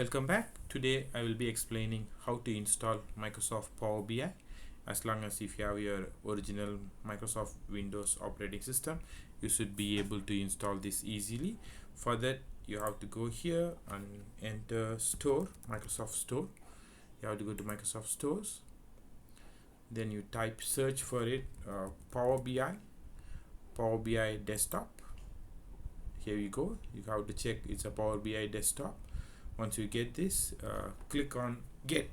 Welcome back. Today I will be explaining how to install Microsoft Power BI. As long as if you have your original Microsoft Windows operating system, you should be able to install this easily. For that, you have to go here and enter Store, Microsoft Store. You have to go to Microsoft Stores. Then you type search for it, Power BI, Power BI Desktop. Here you go. You have to check it's a Power BI Desktop. Once you get this, click on Get.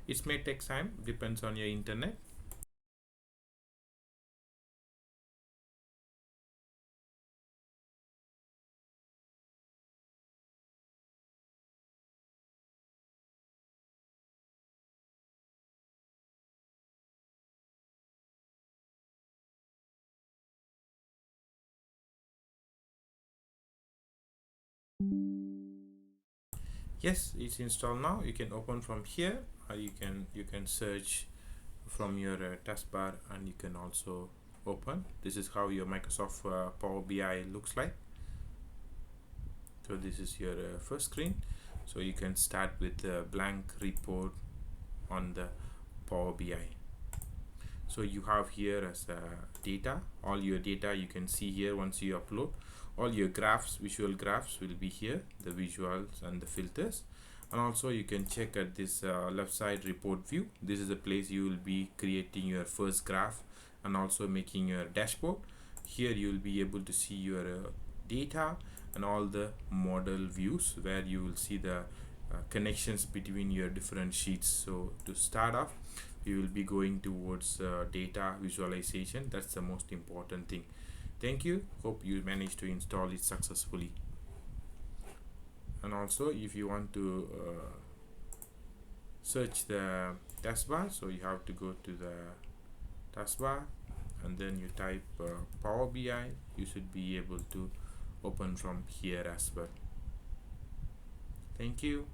It may take time, depends on your internet. Yes, it's installed now. You can open from here, or you can search from your taskbar, and you can also open. This is how your Microsoft Power BI looks like. So this is your first screen. So you can start with a blank report on the Power BI. So you have here as data, all your data you can see here. Once you upload, all your graphs, visual graphs will be here, the visuals and the filters. And also you can check at this left side report view. This is the place you will be creating your first graph and also making your dashboard. Here you will be able to see your data and all the model views, where you will see the connections between your different sheets. So to start off, you will be going towards data visualization. That's the most important thing. Thank you. Hope you managed to install it successfully. And also, if you want to search the taskbar, so you have to go to the taskbar and then you type Power BI. You should be able to open from here as well. Thank you.